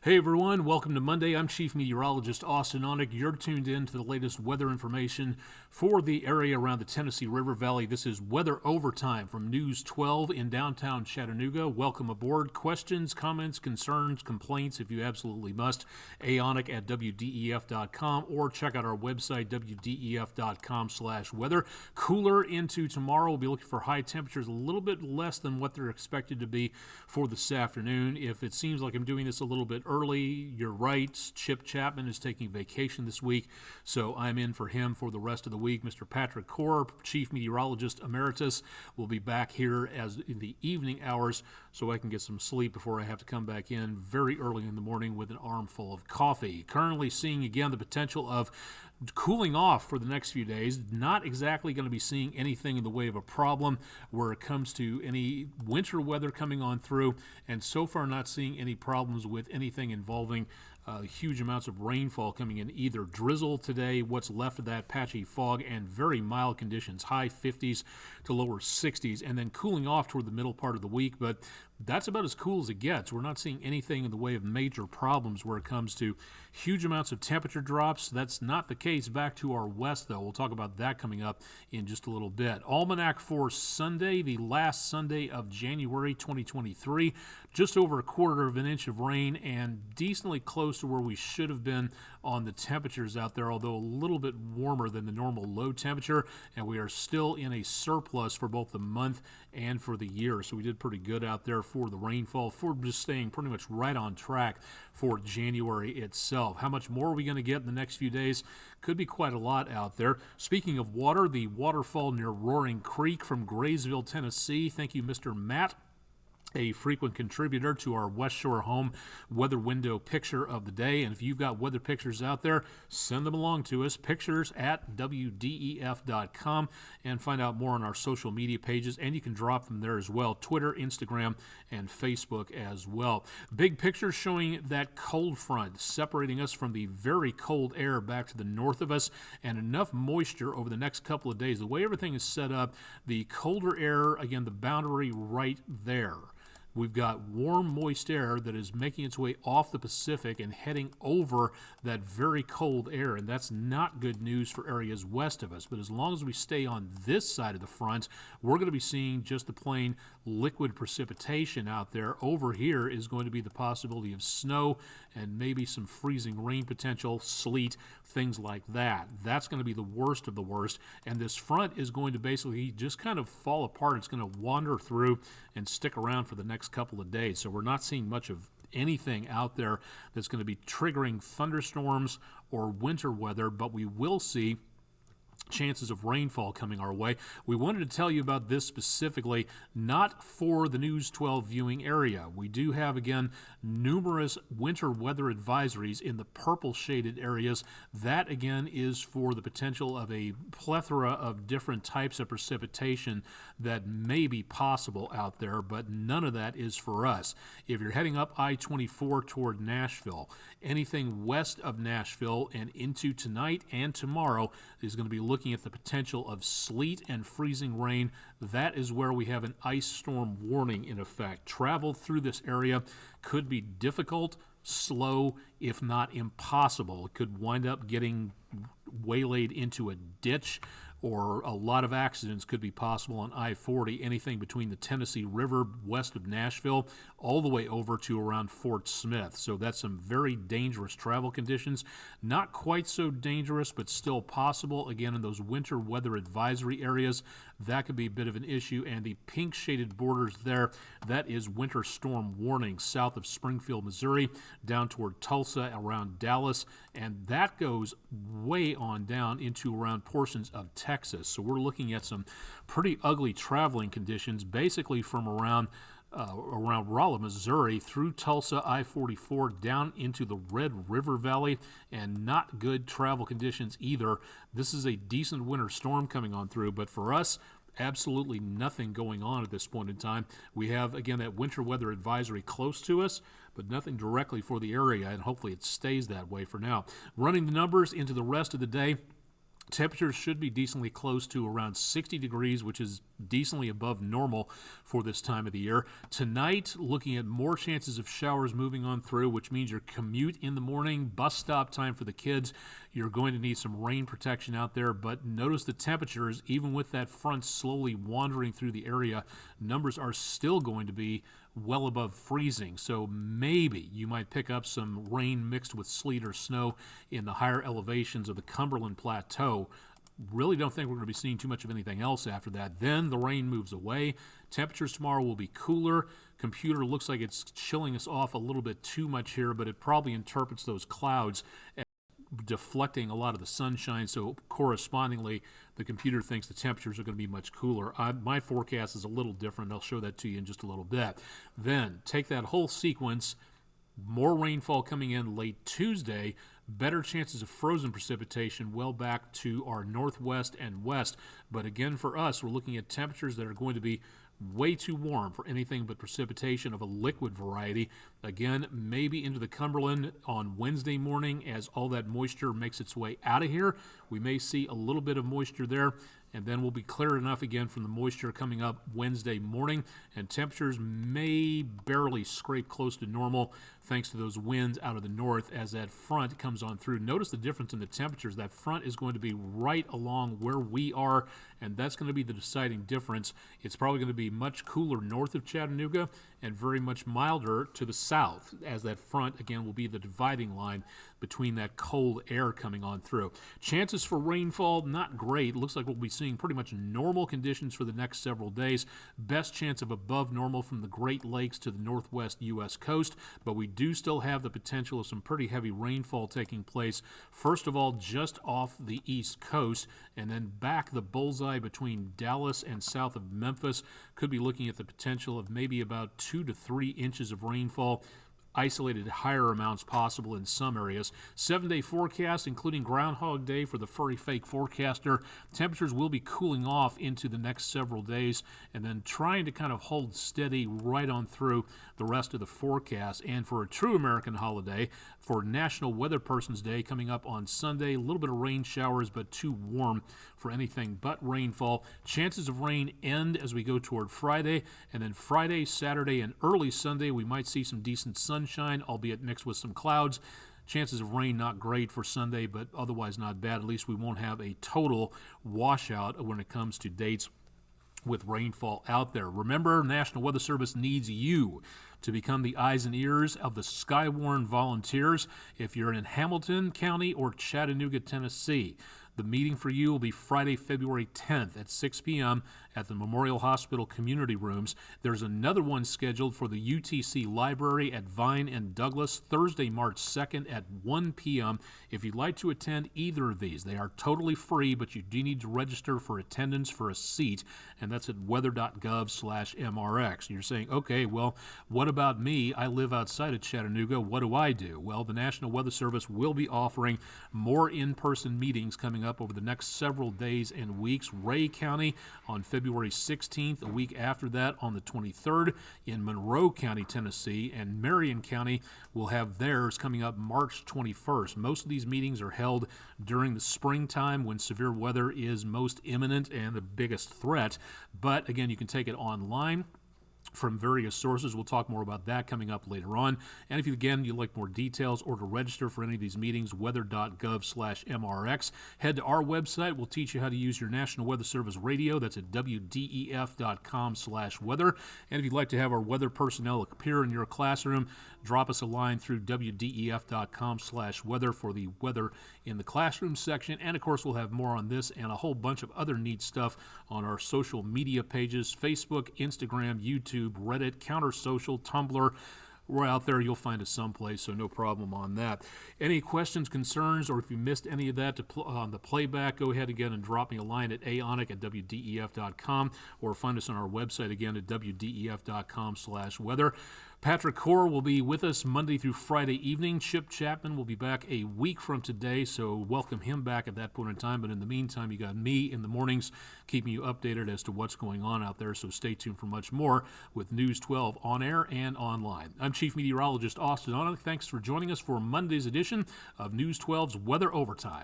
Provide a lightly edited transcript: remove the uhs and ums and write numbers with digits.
Hey everyone, welcome to Monday. I'm Chief Meteorologist Austin Onick. You're tuned in to the latest weather information for the area around the Tennessee River Valley. This is Weather Overtime from News 12 in downtown Chattanooga. Welcome aboard. Questions, comments, concerns, complaints, if you absolutely must, aonic at wdef.com or check out our website, wdef.com/weather. Cooler into tomorrow. We'll be looking for high temperatures a little bit less than what they're expected to be for this afternoon. If it seems like I'm doing this a little bit early, you're right. Chip Chapman is taking vacation this week, so I'm in for him for the rest of the week. Mr. Patrick Corr, Chief Meteorologist Emeritus, will be back here as in the evening hours so I can get some sleep before I have to come back in very early in the morning with an armful of coffee. Currently seeing again the potential of cooling off for the next few days. Not exactly going to be seeing anything in the way of a problem where it comes to any winter weather coming on through, and so far not seeing any problems with anything involving huge amounts of rainfall coming in. Either drizzle today, what's left of that, patchy fog, and very mild conditions, high 50s to lower 60s, and then cooling off toward the middle part of the week. But that's about as cool as it gets. We're not seeing anything in the way of major problems where it comes to huge amounts of temperature drops. That's not the case back to our west, though. We'll talk about that coming up in just a little bit. Almanac for Sunday, the last Sunday of January 2023. Just over a quarter of an inch of rain and decently close to where we should have been on the temperatures out there, although a little bit warmer than the normal low temperature, and we are still in a surplus for both the month and for the year. So we did pretty good out there for the rainfall, for just staying pretty much right on track for January itself. How much more are we going to get in the next few days? Could be quite a lot out there. Speaking of water, the waterfall near Roaring Creek from Graysville, Tennessee. Thank you, Mr. Matt, a frequent contributor to our West Shore Home weather window picture of the day. And if you've got weather pictures out there, send them along to us, pictures at wdef.com, and find out more on our social media pages. And you can drop them there as well, Twitter, Instagram, and Facebook as well. Big picture showing that cold front separating us from the very cold air back to the north of us, and enough moisture over the next couple of days. The way everything is set up, the colder air, again, the boundary right there. We've got warm, moist air that is making its way off the Pacific and heading over that very cold air, and that's not good news for areas west of us. But as long as we stay on this side of the front, we're going to be seeing just the plain liquid precipitation out there. Over here is going to be the possibility of snow and maybe some freezing rain potential, sleet, things like that. That's going to be the worst of the worst, and this front is going to basically just kind of fall apart. It's going to wander through and stick around for the next couple of days. So we're not seeing much of anything out there that's going to be triggering thunderstorms or winter weather, but we will see chances of rainfall coming our way. We wanted to tell you about this specifically, not for the News 12 viewing area. We do have, again, numerous winter weather advisories in the purple shaded areas. That, again, is for the potential of a plethora of different types of precipitation that may be possible out there, but none of that is for us. If you're heading up I-24 toward Nashville, anything west of Nashville and into tonight and tomorrow is going to be looking at the potential of sleet and freezing rain. That is where we have an ice storm warning in effect. Travel through this area could be difficult, slow, if not impossible. It could wind up getting waylaid into a ditch, or a lot of accidents could be possible on I-40, anything between the Tennessee River west of Nashville all the way over to around Fort Smith. So that's some very dangerous travel conditions. Not quite so dangerous, but still possible. Again, in those winter weather advisory areas, that could be a bit of an issue. And the pink shaded borders there, that is winter storm warning south of Springfield, Missouri, down toward Tulsa, around Dallas, and that goes way on down into around portions of Texas. So we're looking at some pretty ugly traveling conditions, basically from around Rolla, Missouri, through Tulsa, I-44, down into the Red River Valley, and not good travel conditions either. This is a decent winter storm coming on through, but for us, absolutely nothing going on at this point in time. We have, again, that winter weather advisory close to us, but nothing directly for the area, and hopefully it stays that way for now. Running the numbers into the rest of the day, Temperatures should be decently close to around 60 degrees, which is decently above normal for this time of the year. Tonight, looking at more chances of showers moving on through, which means your commute in the morning, bus stop time for the kids, you're going to need some rain protection out there. But notice the temperatures, even with that front slowly wandering through the area, numbers are still going to be well above freezing. So maybe you might pick up some rain mixed with sleet or snow in the higher elevations of the Cumberland Plateau. Really don't think we're going to be seeing too much of anything else after that. Then the rain moves away. Temperatures tomorrow will be cooler. Computer looks like it's chilling us off a little bit too much here, but it probably interprets those clouds as deflecting a lot of the sunshine, so correspondingly the computer thinks the temperatures are going to be much cooler. My forecast is a little different. I'll show that to you in just a little bit. Then take that whole sequence, more rainfall coming in late Tuesday, better chances of frozen precipitation well back to our northwest and west. But again, for us, we're looking at temperatures that are going to be way too warm for anything but precipitation of a liquid variety. Again, maybe into the Cumberland on Wednesday morning as all that moisture makes its way out of here. We may see a little bit of moisture there, and then we'll be clear enough again from the moisture coming up Wednesday morning, and temperatures may barely scrape close to normal thanks to those winds out of the north as that front comes on through. Notice the difference in the temperatures. That front is going to be right along where we are, and that's going to be the deciding difference. It's probably going to be much cooler north of Chattanooga and very much milder to the south, as that front, again, will be the dividing line between that cold air coming on through. Chances for rainfall, not great. Looks like we'll be seeing pretty much normal conditions for the next several days. Best chance of above normal from the Great Lakes to the northwest U.S. coast, but we do still have the potential of some pretty heavy rainfall taking place. First of all, just off the east coast, and then back the bullseye between Dallas and south of Memphis. Could be looking at the potential of maybe about 2 to 3 inches of rainfall. Isolated higher amounts possible in some areas. 7-day forecast, including Groundhog Day for the furry fake forecaster. Temperatures will be cooling off into the next several days and then trying to kind of hold steady right on through the rest of the forecast. And for a true American holiday, for National Weather Person's Day coming up on Sunday, a little bit of rain showers, but too warm for anything but rainfall. Chances of rain end as we go toward Friday, and then Friday, Saturday, and early Sunday, we might see some decent sunshine, albeit mixed with some clouds. Chances of rain not great for Sunday, but otherwise not bad. At least we won't have a total washout when it comes to dates with rainfall out there. Remember, National Weather Service needs you to become the eyes and ears of the Skywarn volunteers. If you're in Hamilton County or Chattanooga, Tennessee, the meeting for you will be Friday, February 10th at 6 p.m. at the Memorial Hospital Community Rooms. There's another one scheduled for the UTC Library at Vine and Douglas Thursday, March 2nd at 1 p.m. If you'd like to attend either of these, they are totally free, but you do need to register for attendance for a seat, and that's at weather.gov/MRX. You're saying, okay, well, what about me? I live outside of Chattanooga. What do I do? Well, the National Weather Service will be offering more in-person meetings coming up over the next several days and weeks. Ray County on February 16th, a week after that on the 23rd in Monroe County, Tennessee, and Marion County will have theirs coming up March 21st. Most of these meetings are held during the springtime when severe weather is most imminent and the biggest threat, but again, you can take it online from various sources. We'll talk more about that coming up later on. And if you, again, you'd like more details or to register for any of these meetings, weather.gov/MRX. Head to our website. We'll teach you how to use your National Weather Service radio. That's at wdef.com/weather. And if you'd like to have our weather personnel appear in your classroom, drop us a line through wdef.com/weather for the weather in the classroom section. And of course, we'll have more on this and a whole bunch of other neat stuff on our social media pages: Facebook, Instagram, YouTube, Reddit, Counter Social, Tumblr. We're out there. You'll find us someplace, so no problem on that. Any questions, concerns, or if you missed any of that on the playback, go ahead again and drop me a line at aonic@wdef.com or find us on our website again at wdef.com/weather. Patrick Core will be with us Monday through Friday evening. Chip Chapman will be back a week from today, so welcome him back at that point in time. But in the meantime, you got me in the mornings keeping you updated as to what's going on out there, so stay tuned for much more with News 12 on air and online. I'm Chief Meteorologist Austin Onek. Thanks for joining us for Monday's edition of News 12's Weather Overtime.